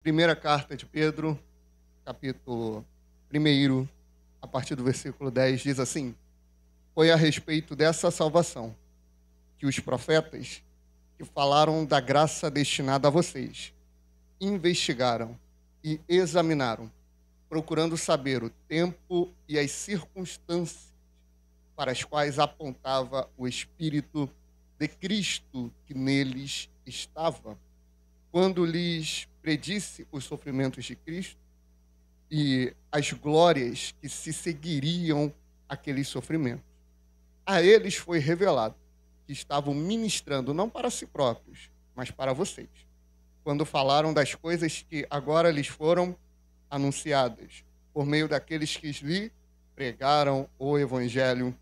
Primeira carta de Pedro, capítulo 1, a partir do versículo 10, diz assim: Foi a respeito dessa salvação que os profetas que falaram da graça destinada a vocês investigaram e examinaram, procurando saber o tempo e as circunstâncias para as quais apontava o Espírito de Cristo que neles estava, quando lhes predisse os sofrimentos de Cristo e as glórias que se seguiriam àqueles sofrimentos. A eles foi revelado que estavam ministrando não para si próprios, mas para vocês, quando falaram das coisas que agora lhes foram anunciadas por meio daqueles que lhe pregaram o Evangelho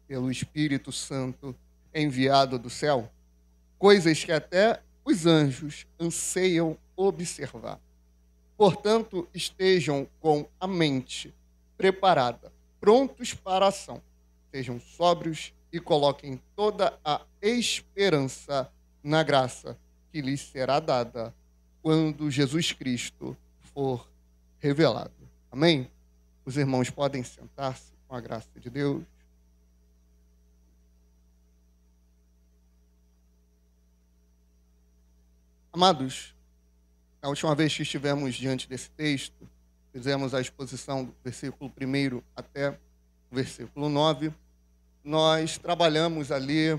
pelo Espírito Santo enviado do céu, coisas que até os anjos anseiam observar. Portanto, estejam com a mente preparada, prontos para a ação. Sejam sóbrios e coloquem toda a esperança na graça que lhes será dada quando Jesus Cristo for revelado. Amém? Os irmãos podem sentar-se com a graça de Deus. Amados, a última vez que estivemos diante desse texto, fizemos a exposição do versículo 1 até o versículo 9, nós trabalhamos ali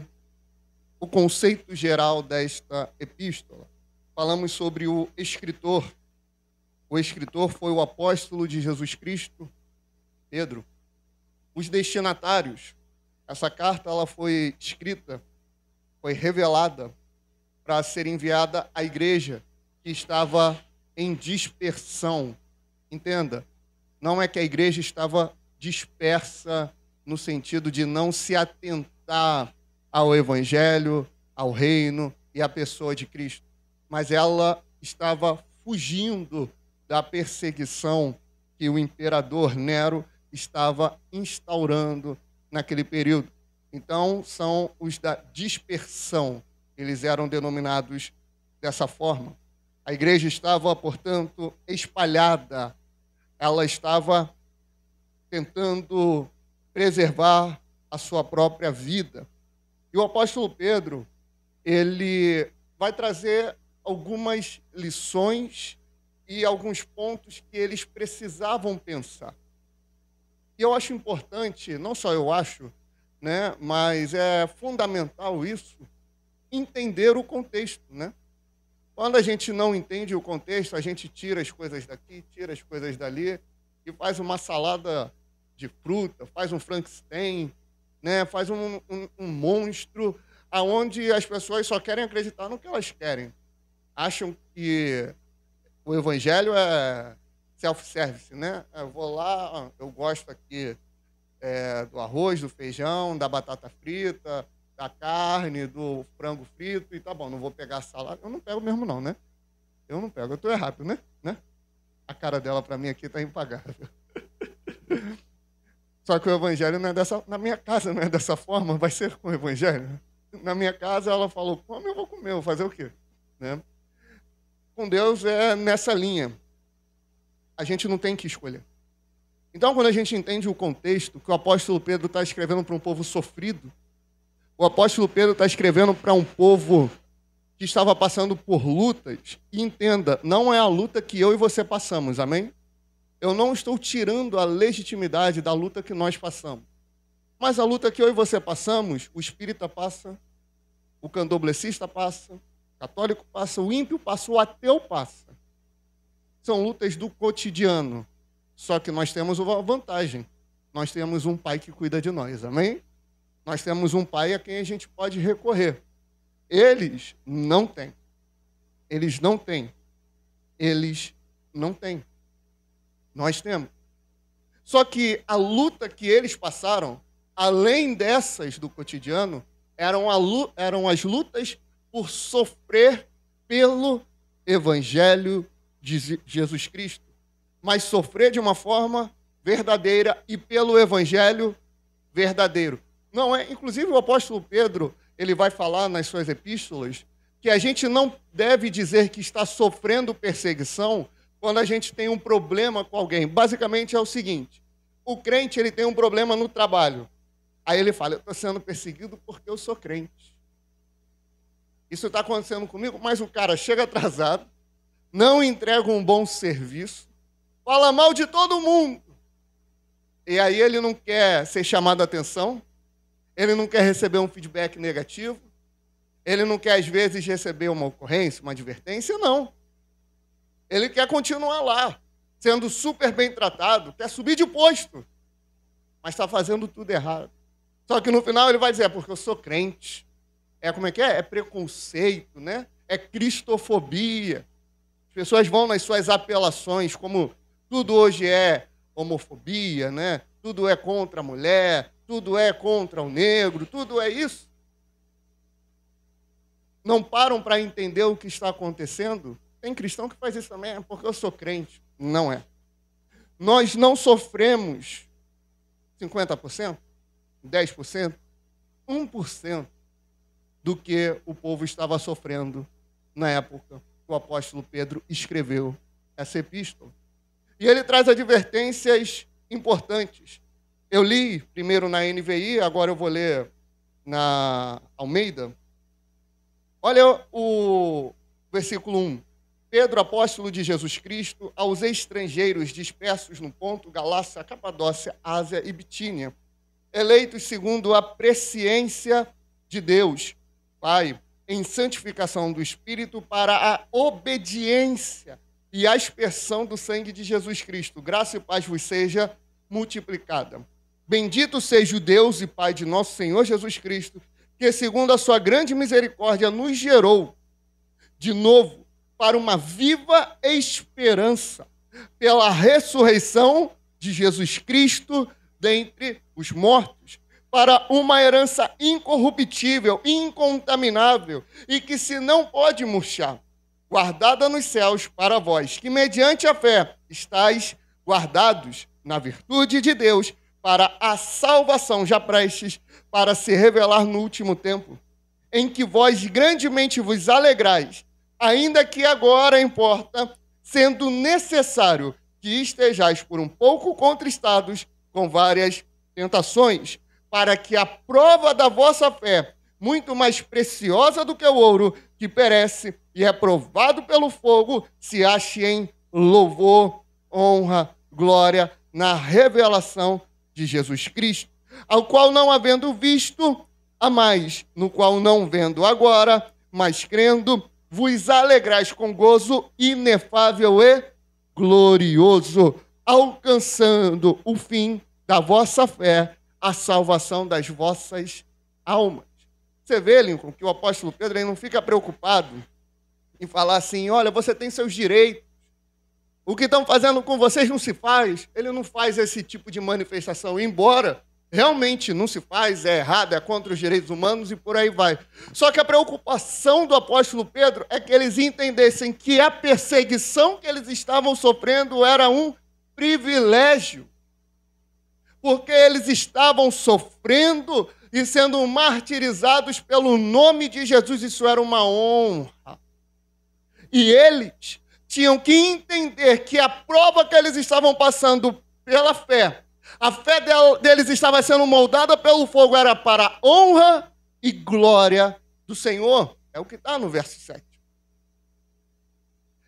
o conceito geral desta epístola. Falamos sobre o escritor. O escritor foi o apóstolo de Jesus Cristo, Pedro. Os destinatários. Essa carta ela foi escrita, foi revelada para ser enviada à igreja que estava em dispersão. Entenda, não é que a igreja estava dispersa no sentido de não se atentar ao evangelho, ao reino e à pessoa de Cristo, mas ela estava fugindo da perseguição que o imperador Nero estava instaurando naquele período. Então, são os da dispersão. Eles eram denominados dessa forma. A igreja estava, portanto, espalhada. Ela estava tentando preservar a sua própria vida. E o apóstolo Pedro, ele vai trazer algumas lições e alguns pontos que eles precisavam pensar. E eu acho importante, não só eu acho, né, mas é fundamental isso, entender o contexto, né? Quando a gente não entende o contexto, a gente tira as coisas daqui, tira as coisas dali e faz uma salada de fruta, faz um Frankenstein, né? Faz um monstro aonde as pessoas só querem acreditar no que elas querem. Acham que o evangelho é self-service, né? Eu vou lá, eu gosto aqui do arroz, do feijão, da batata frita, da carne, do frango frito, e tá bom, não vou pegar salada. Eu não pego mesmo não, né? Eu não pego, eu tô errado, né? A cara dela para mim aqui tá impagável. Só que o evangelho não é dessa, na minha casa não é dessa forma, vai ser com o evangelho. Na minha casa ela falou, come, eu vou comer, vou fazer o quê? Né? Com Deus é nessa linha. A gente não tem que escolher. Então, quando a gente entende o contexto, que o apóstolo Pedro está escrevendo para um povo sofrido, o apóstolo Pedro está escrevendo para um povo que estava passando por lutas, e entenda, não é a luta que eu e você passamos, amém? Eu não estou tirando a legitimidade da luta que nós passamos. Mas a luta que eu e você passamos, o espírita passa, o candomblessista passa, o católico passa, o ímpio passa, o ateu passa. São lutas do cotidiano. Só que nós temos uma vantagem. Nós temos um pai que cuida de nós, amém? Nós temos um pai a quem a gente pode recorrer. Eles não têm. Eles não têm. Eles não têm. Nós temos. Só que a luta que eles passaram, além dessas do cotidiano, eram as lutas por sofrer pelo Evangelho de Jesus Cristo. Mas sofrer de uma forma verdadeira e pelo Evangelho verdadeiro. Não é, inclusive o apóstolo Pedro, ele vai falar nas suas epístolas que a gente não deve dizer que está sofrendo perseguição quando a gente tem um problema com alguém. Basicamente é o seguinte: o crente ele tem um problema no trabalho. Aí ele fala, eu estou sendo perseguido porque eu sou crente. Isso está acontecendo comigo, mas o cara chega atrasado, não entrega um bom serviço, fala mal de todo mundo. E aí ele não quer ser chamado a atenção, ele não quer receber um feedback negativo, ele não quer, às vezes, receber uma ocorrência, uma advertência, não. Ele quer continuar lá, sendo super bem tratado, quer subir de posto, mas está fazendo tudo errado. Só que no final ele vai dizer, é porque eu sou crente. Como é que é? É preconceito, né? É cristofobia. As pessoas vão nas suas apelações, como tudo hoje é homofobia, né? Tudo é contra a mulher, tudo é contra o negro, tudo é isso. Não param para entender o que está acontecendo? Tem cristão que faz isso também, porque eu sou crente. Não é. Nós não sofremos 50%, 10%, 1% do que o povo estava sofrendo na época que o apóstolo Pedro escreveu essa epístola. E ele traz advertências importantes. Eu li primeiro na NVI, agora eu vou ler na Almeida. Olha o versículo 1. Pedro, apóstolo de Jesus Cristo, aos estrangeiros dispersos no Ponto, Galácia, Capadócia, Ásia e Bitínia, eleitos segundo a presciência de Deus, Pai, em santificação do Espírito para a obediência e a aspersão do sangue de Jesus Cristo. Graça e paz vos seja multiplicada. Bendito seja o Deus e Pai de nosso Senhor Jesus Cristo, que segundo a sua grande misericórdia nos gerou de novo para uma viva esperança, pela ressurreição de Jesus Cristo dentre os mortos, para uma herança incorruptível, incontaminável, e que se não pode murchar, guardada nos céus para vós, que mediante a fé estáis guardados na virtude de Deus, para a salvação já prestes para se revelar no último tempo, em que vós grandemente vos alegrais, ainda que agora importa, sendo necessário que estejais por um pouco contristados com várias tentações, para que a prova da vossa fé, muito mais preciosa do que o ouro, que perece e é provado pelo fogo, se ache em louvor, honra, glória, na revelação de Jesus Cristo, ao qual não havendo visto, a mais, no qual não vendo agora, mas crendo, vos alegrais com gozo inefável e glorioso, alcançando o fim da vossa fé, a salvação das vossas almas. Você vê, Lincoln, que o apóstolo Pedro ele não fica preocupado em falar assim, olha, você tem seus direitos, o que estão fazendo com vocês não se faz. Ele não faz esse tipo de manifestação, embora realmente não se faz, é errado, é contra os direitos humanos e por aí vai. Só que a preocupação do apóstolo Pedro é que eles entendessem que a perseguição que eles estavam sofrendo era um privilégio, porque eles estavam sofrendo e sendo martirizados pelo nome de Jesus, isso era uma honra. E eles tinham que entender que a prova que eles estavam passando pela fé, a fé deles estava sendo moldada pelo fogo, era para a honra e glória do Senhor. É o que está no verso 7.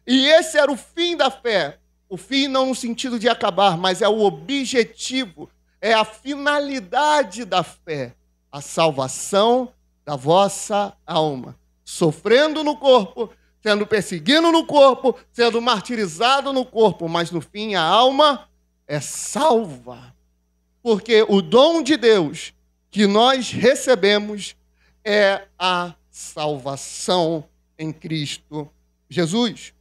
E esse era o fim da fé. O fim não no sentido de acabar, mas é o objetivo, é a finalidade da fé, a salvação da vossa alma. Sofrendo no corpo, sendo perseguido no corpo, sendo martirizado no corpo, mas no fim a alma é salva. Porque o dom de Deus que nós recebemos é a salvação em Cristo Jesus.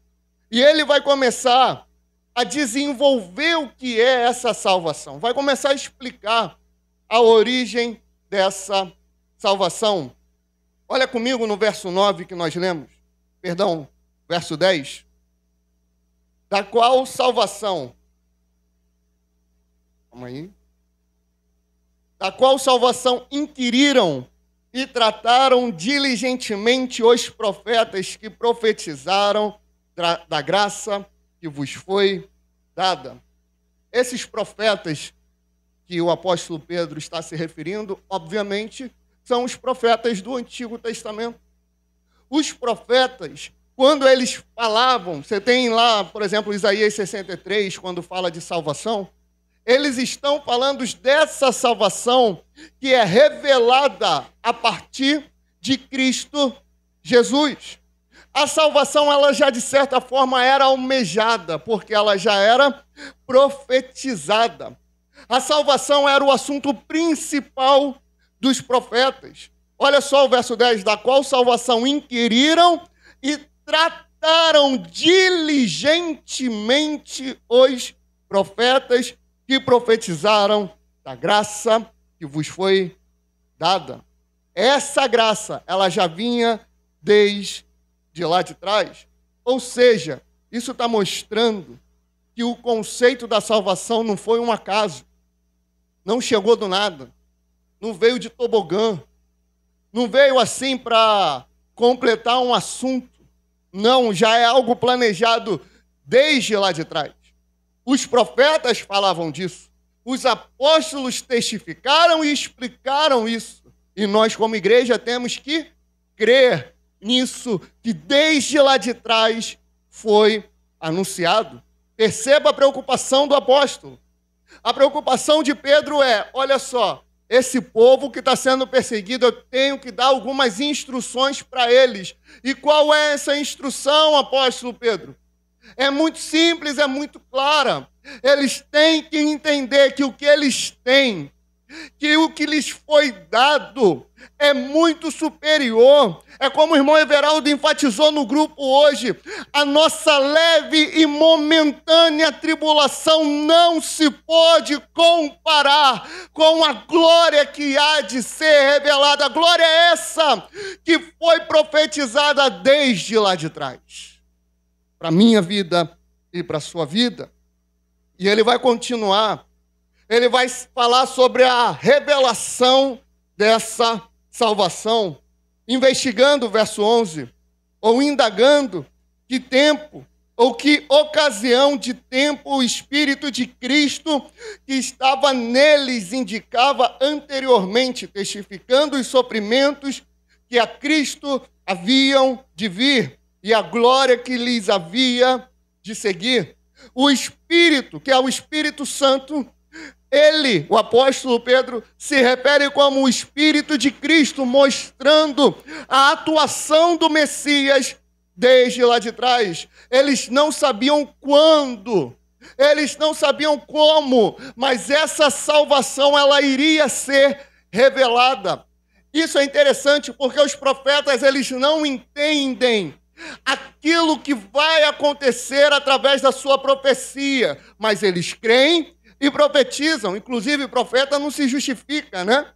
E ele vai começar a desenvolver o que é essa salvação. Vai começar a explicar a origem dessa salvação. Olha comigo no verso 9 que nós lemos. Perdão, verso 10. Da qual salvação? Calma aí. Da qual salvação inquiriram e trataram diligentemente os profetas que profetizaram da graça que vos foi dada. Esses profetas que o apóstolo Pedro está se referindo, obviamente, são os profetas do Antigo Testamento. Os profetas, quando eles falavam, você tem lá, por exemplo, Isaías 63, quando fala de salvação, eles estão falando dessa salvação que é revelada a partir de Cristo Jesus. A salvação, ela já de certa forma era almejada, porque ela já era profetizada. A salvação era o assunto principal dos profetas. Olha só o verso 10, da qual salvação inquiriram e trataram diligentemente os profetas que profetizaram da graça que vos foi dada. Essa graça, ela já vinha desde lá de trás. Ou seja, isso está mostrando que o conceito da salvação não foi um acaso. Não chegou do nada. Não veio de tobogã. Não veio assim para completar um assunto. Não, já é algo planejado desde lá de trás. Os profetas falavam disso. Os apóstolos testificaram e explicaram isso. E nós, como igreja, temos que crer nisso que desde lá de trás foi anunciado. Perceba a preocupação do apóstolo. A preocupação de Pedro é, olha só, esse povo que está sendo perseguido, eu tenho que dar algumas instruções para eles. E qual é essa instrução, apóstolo Pedro? É muito simples, é muito clara. Eles têm que entender que o que eles têm, que o que lhes foi dado é muito superior. É como o irmão Everaldo enfatizou no grupo hoje, a nossa leve e momentânea tribulação não se pode comparar com a glória que há de ser revelada. A glória é essa que foi profetizada desde lá de trás, para a minha vida e para a sua vida. E ele vai continuar. Ele vai falar sobre a revelação dessa salvação, investigando o verso 11, ou indagando que tempo, ou que ocasião de tempo o Espírito de Cristo que estava neles indicava anteriormente, testificando os sofrimentos que a Cristo haviam de vir e a glória que lhes havia de seguir. O Espírito, que é o Espírito Santo, ele, o apóstolo Pedro, se refere como o Espírito de Cristo, mostrando a atuação do Messias desde lá de trás. Eles não sabiam quando, eles não sabiam como, mas essa salvação, ela iria ser revelada. Isso é interessante porque os profetas, eles não entendem aquilo que vai acontecer através da sua profecia, mas eles creem e profetizam. Inclusive, profeta não se justifica, né?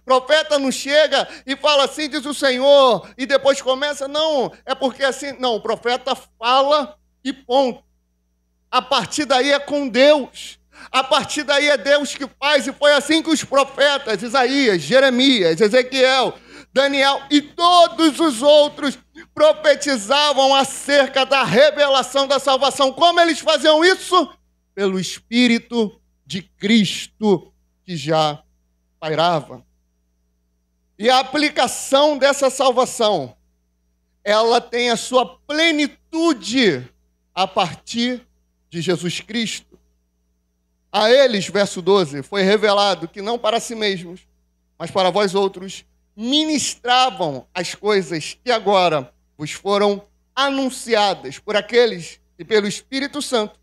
Profeta não chega e fala assim, diz o Senhor, e depois começa, não, é porque assim, não, o profeta fala e ponto. A partir daí é com Deus. A partir daí é Deus que faz, e foi assim que os profetas, Isaías, Jeremias, Ezequiel, Daniel e todos os outros profetizavam acerca da revelação da salvação. Como eles faziam isso? Pelo Espírito de Cristo que já pairava. E a aplicação dessa salvação, ela tem a sua plenitude a partir de Jesus Cristo. A eles, verso 12, foi revelado que não para si mesmos, mas para vós outros, ministravam as coisas que agora vos foram anunciadas por aqueles que pelo Espírito Santo,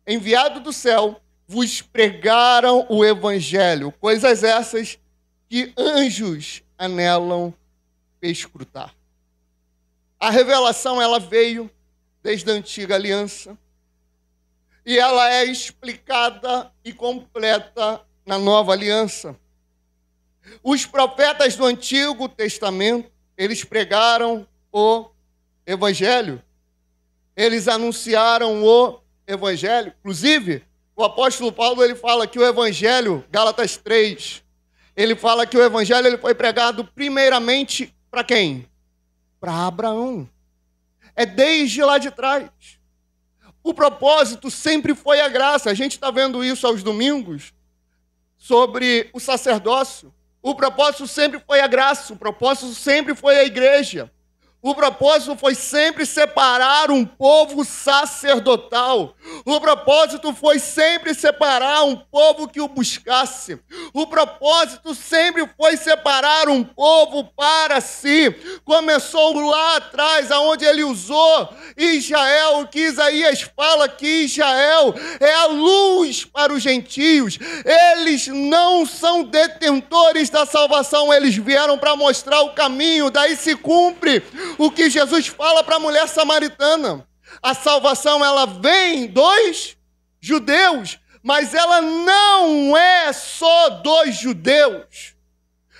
enviado do céu, vos pregaram o Evangelho, coisas essas que anjos anelam escrutar. A revelação, ela veio desde a antiga aliança e ela é explicada e completa na nova aliança. Os profetas do Antigo Testamento, eles pregaram o Evangelho, eles anunciaram o Evangelho. Inclusive, o apóstolo Paulo, ele fala que o Evangelho, Gálatas 3, Ele fala que o evangelho ele foi pregado primeiramente para quem? Para Abraão. É desde lá de trás. O propósito sempre foi a graça. A gente está vendo isso aos domingos sobre o sacerdócio. O propósito sempre foi a graça. O propósito sempre foi a igreja. O propósito foi sempre separar um povo sacerdotal. O propósito foi sempre separar um povo que o buscasse. O propósito sempre foi separar um povo para si. Começou lá atrás, aonde ele usou Israel, que Isaías fala que Israel é a luz para os gentios. Eles não são detentores da salvação, eles vieram para mostrar o caminho. Daí se cumpre o que Jesus fala para a mulher samaritana. A salvação, ela vem dos judeus, mas ela não é só dos judeus.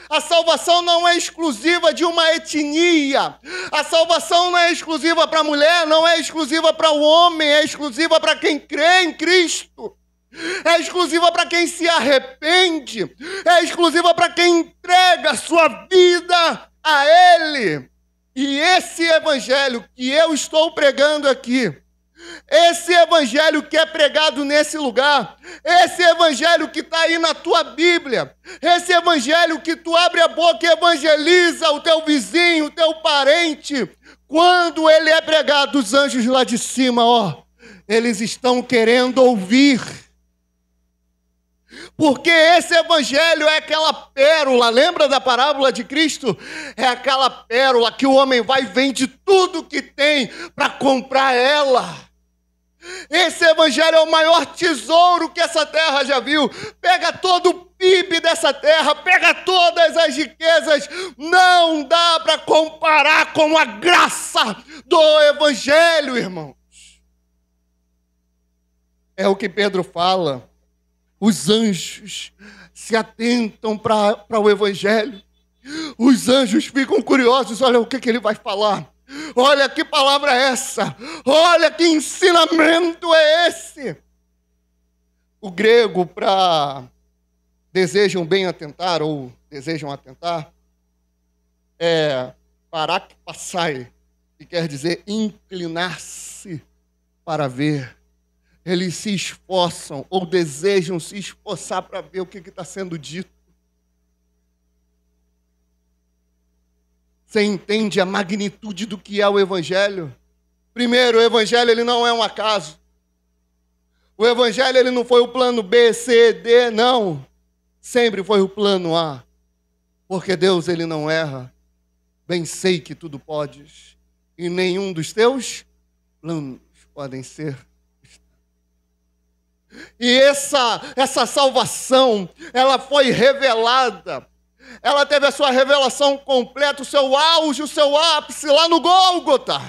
A salvação não é exclusiva de uma etnia. A salvação não é exclusiva para a mulher, não é exclusiva para o homem, é exclusiva para quem crê em Cristo. É exclusiva para quem se arrepende. É exclusiva para quem entrega a sua vida a Ele. E esse evangelho que eu estou pregando aqui, esse evangelho que é pregado nesse lugar, esse evangelho que está aí na tua Bíblia, esse evangelho que tu abre a boca e evangeliza o teu vizinho, o teu parente, quando ele é pregado, os anjos lá de cima, ó, eles estão querendo ouvir. Porque esse evangelho é aquela pérola, lembra da parábola de Cristo? É aquela pérola que o homem vai e vende tudo que tem para comprar ela. Esse evangelho é o maior tesouro que essa terra já viu. Pega todo o PIB dessa terra, pega todas as riquezas, não dá para comparar com a graça do evangelho, irmãos. É o que Pedro fala. Os anjos se atentam para o evangelho. Os anjos ficam curiosos, olha o que ele vai falar. Olha que palavra é essa? Olha que ensinamento é esse? O grego para desejam bem atentar ou desejam atentar é parakpassai, que quer dizer inclinar-se para ver. Eles se esforçam ou desejam se esforçar para ver o que está sendo dito. Você entende a magnitude do que é o Evangelho? Primeiro, o Evangelho ele não é um acaso. O Evangelho ele não foi o plano B, C, D, não. Sempre foi o plano A. Porque Deus ele não erra. Bem sei que tudo podes. E nenhum dos teus planos podem ser. E essa salvação, ela foi revelada. Ela teve a sua revelação completa, o seu auge, o seu ápice lá no Gólgota,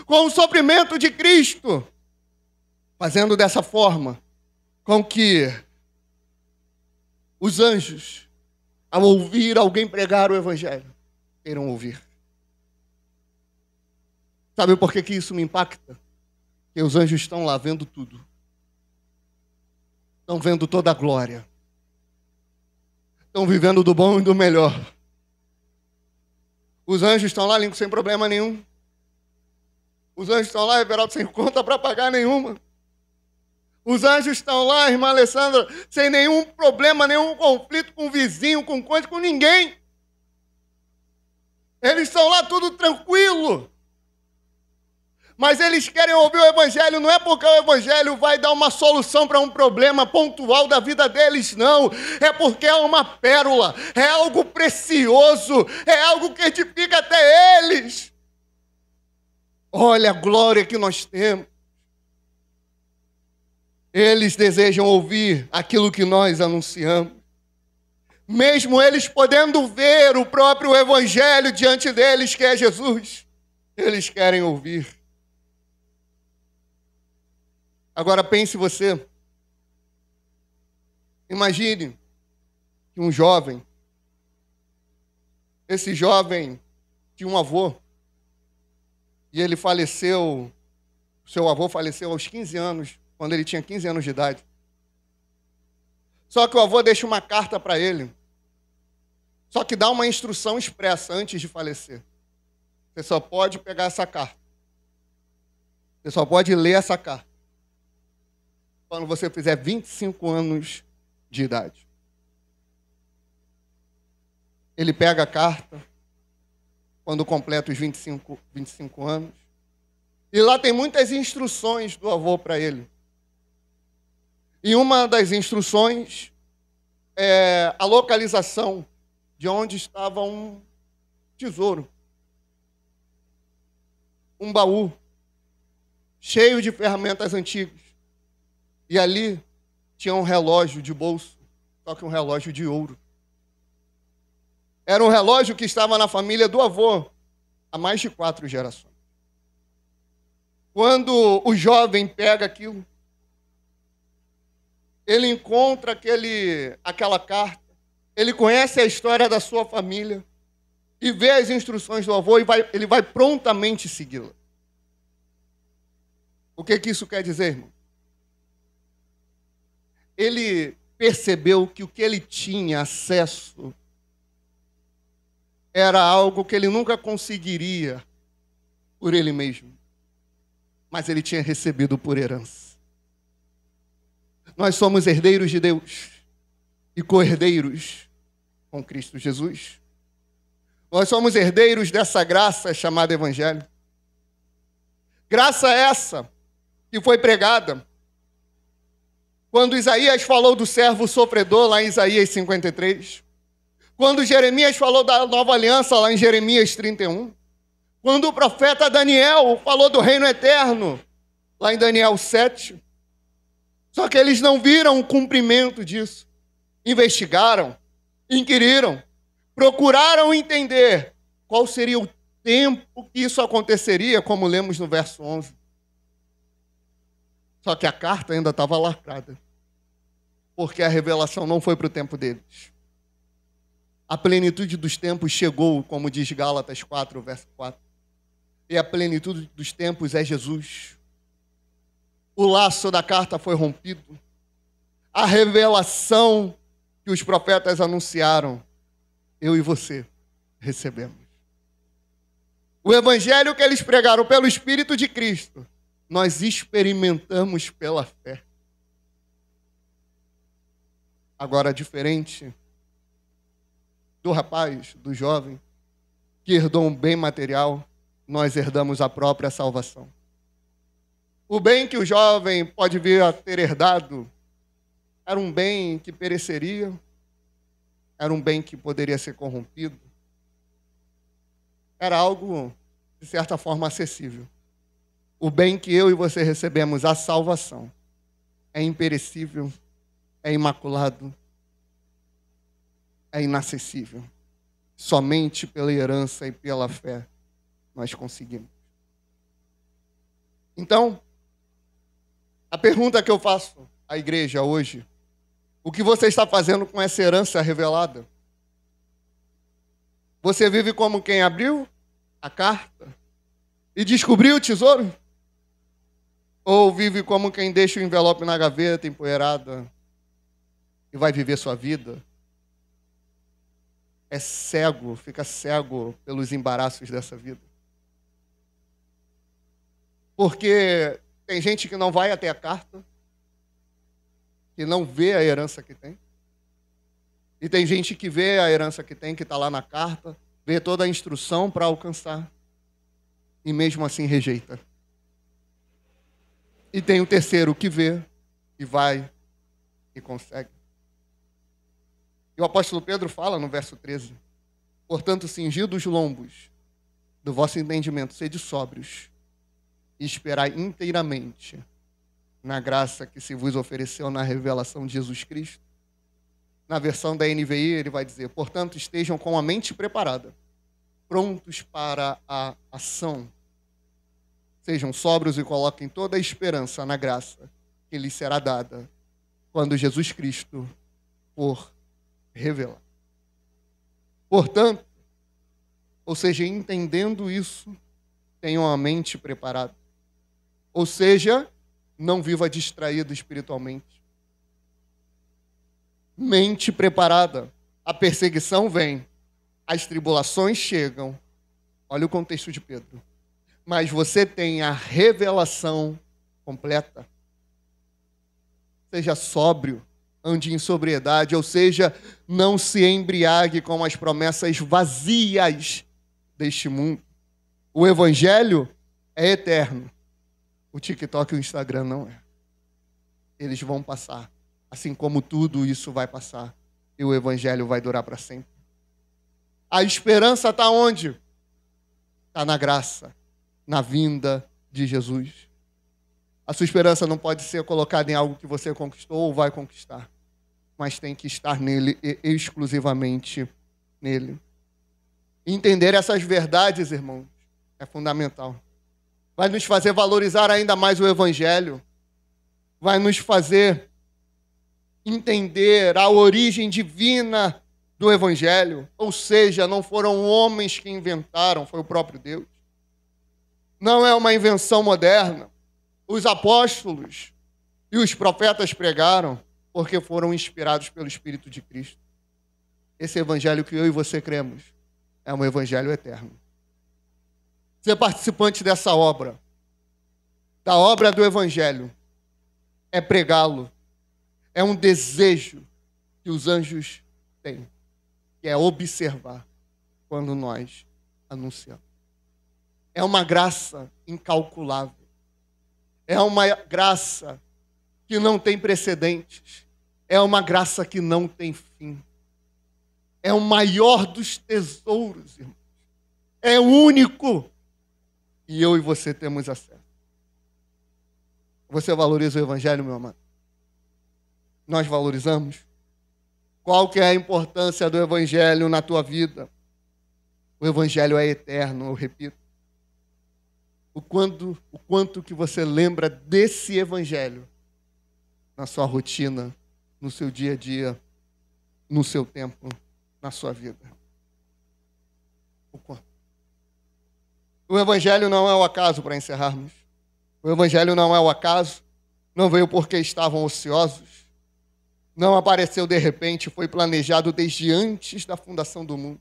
com o sofrimento de Cristo, fazendo dessa forma com que os anjos, ao ouvir alguém pregar o Evangelho, queiram ouvir. Sabe por que isso me impacta? Porque os anjos estão lá vendo tudo. Estão vendo toda a glória. Estão vivendo do bom e do melhor. Os anjos estão lá sem problema nenhum. Os anjos estão lá, Everaldo, sem conta para pagar nenhuma. Os anjos estão lá, irmã Alessandra, sem nenhum problema, nenhum conflito com o vizinho, com coisa, com ninguém. Eles estão lá tudo tranquilo. Mas eles querem ouvir o Evangelho, não é porque o Evangelho vai dar uma solução para um problema pontual da vida deles, não. É porque é uma pérola, é algo precioso, é algo que edifica até eles. Olha a glória que nós temos. Eles desejam ouvir aquilo que nós anunciamos. Mesmo eles podendo ver o próprio Evangelho diante deles, que é Jesus, eles querem ouvir. Agora pense você, imagine que um jovem, esse jovem tinha um avô, e ele faleceu, seu avô faleceu aos 15 anos, quando ele tinha 15 anos de idade. Só que o avô deixa uma carta para ele, Só que dá uma instrução expressa antes de falecer. Você só pode pegar essa carta. Você só pode ler essa carta quando você fizer 25 anos de idade. Ele pega a carta quando completa os 25 anos. E lá tem muitas instruções do avô para ele. E uma das instruções é a localização de onde estava um tesouro. Um baú cheio de ferramentas antigas. E ali tinha um relógio de bolso, só que um relógio de ouro. Era um relógio que estava na família do avô há mais de 4 gerações. Quando o jovem pega aquilo, ele encontra aquela carta, ele conhece a história da sua família e vê as instruções do avô e ele vai prontamente segui-la. O que isso quer dizer, irmão? Ele percebeu que o que ele tinha acesso era algo que ele nunca conseguiria por ele mesmo, mas ele tinha recebido por herança. Nós somos herdeiros de Deus e co-herdeiros com Cristo Jesus. Nós somos herdeiros dessa graça chamada Evangelho. Graça essa que foi pregada quando Isaías falou do servo sofredor, lá em Isaías 53. Quando Jeremias falou da nova aliança, lá em Jeremias 31. Quando o profeta Daniel falou do reino eterno, lá em Daniel 7. Só que eles não viram o cumprimento disso. Investigaram, inquiriram, procuraram entender qual seria o tempo que isso aconteceria, como lemos no verso 11. Só que a carta ainda estava lacrada, porque a revelação não foi para o tempo deles. A plenitude dos tempos chegou, como diz Gálatas 4, verso 4. E a plenitude dos tempos é Jesus. O laço da carta foi rompido. A revelação que os profetas anunciaram, eu e você recebemos. O evangelho que eles pregaram pelo Espírito de Cristo, nós experimentamos pela fé. Agora, diferente do rapaz, do jovem, que herdou um bem material, nós herdamos a própria salvação. O bem que o jovem pode vir a ter herdado era um bem que pereceria, era um bem que poderia ser corrompido, era algo, de certa forma, acessível. O bem que eu e você recebemos, a salvação, é imperecível, é imaculado, é inacessível. Somente pela herança e pela fé nós conseguimos. Então, a pergunta que eu faço à igreja hoje: o que você está fazendo com essa herança revelada? Você vive como quem abriu a carta e descobriu o tesouro? Ou vive como quem deixa o envelope na gaveta, empoeirada, e vai viver sua vida? É cego, fica cego pelos embaraços dessa vida. Porque tem gente que não vai até a carta, que não vê a herança que tem. E tem gente que vê a herança que tem, que está lá na carta, vê toda a instrução para alcançar, e mesmo assim rejeita. E tem o terceiro que vê, e vai, e consegue. E o apóstolo Pedro fala no verso 13: portanto, cingidos os lombos do vosso entendimento, sede sóbrios, e esperai inteiramente na graça que se vos ofereceu na revelação de Jesus Cristo. Na versão da NVI, ele vai dizer: portanto, estejam com a mente preparada, prontos para a ação. Sejam sóbrios e coloquem toda a esperança na graça que lhes será dada quando Jesus Cristo for revelar. Portanto, ou seja, entendendo isso, tenham a mente preparada. Ou seja, não viva distraído espiritualmente. Mente preparada. A perseguição vem, as tribulações chegam. Olha o contexto de Pedro. Mas você tem a revelação completa. Seja sóbrio, ande em sobriedade, ou seja, não se embriague com as promessas vazias deste mundo. O evangelho é eterno. O TikTok e o Instagram não é. Eles vão passar. Assim como tudo isso vai passar. E o evangelho vai durar para sempre. A esperança está onde? Está na graça, na vinda de Jesus. A sua esperança não pode ser colocada em algo que você conquistou ou vai conquistar, mas tem que estar nele e exclusivamente nele. Entender essas verdades, irmãos, é fundamental. Vai nos fazer valorizar ainda mais o evangelho. Vai nos fazer entender a origem divina do evangelho. Ou seja, não foram homens que inventaram, foi o próprio Deus. Não é uma invenção moderna. Os apóstolos e os profetas pregaram porque foram inspirados pelo Espírito de Cristo. Esse evangelho que eu e você cremos é um evangelho eterno. Ser participante dessa obra, da obra do evangelho, é pregá-lo. É um desejo que os anjos têm, que é observar quando nós anunciamos. É uma graça incalculável. É uma graça que não tem precedentes. É uma graça que não tem fim. É o maior dos tesouros, irmãos. É único. E eu e você temos acesso. Você valoriza o evangelho, meu amado? Nós valorizamos? Qual que é a importância do evangelho na tua vida? O evangelho é eterno, eu repito. O quanto que você lembra desse evangelho na sua rotina, no seu dia a dia, no seu tempo, na sua vida. O quanto. O evangelho não é o acaso, para encerrarmos. O evangelho não é o acaso, não veio porque estavam ociosos, não apareceu de repente, foi planejado desde antes da fundação do mundo,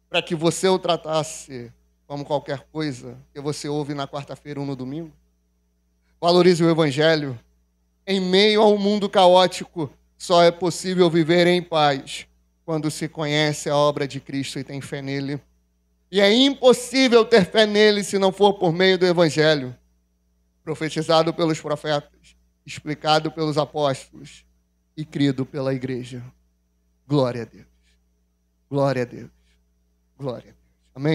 para que você o tratasse como qualquer coisa que você ouve na quarta-feira ou no domingo. Valorize o evangelho. Em meio a um mundo caótico, só é possível viver em paz quando se conhece a obra de Cristo e tem fé nele. E é impossível ter fé nele se não for por meio do evangelho, profetizado pelos profetas, explicado pelos apóstolos e crido pela igreja. Glória a Deus. Glória a Deus. Glória a Deus. Amém?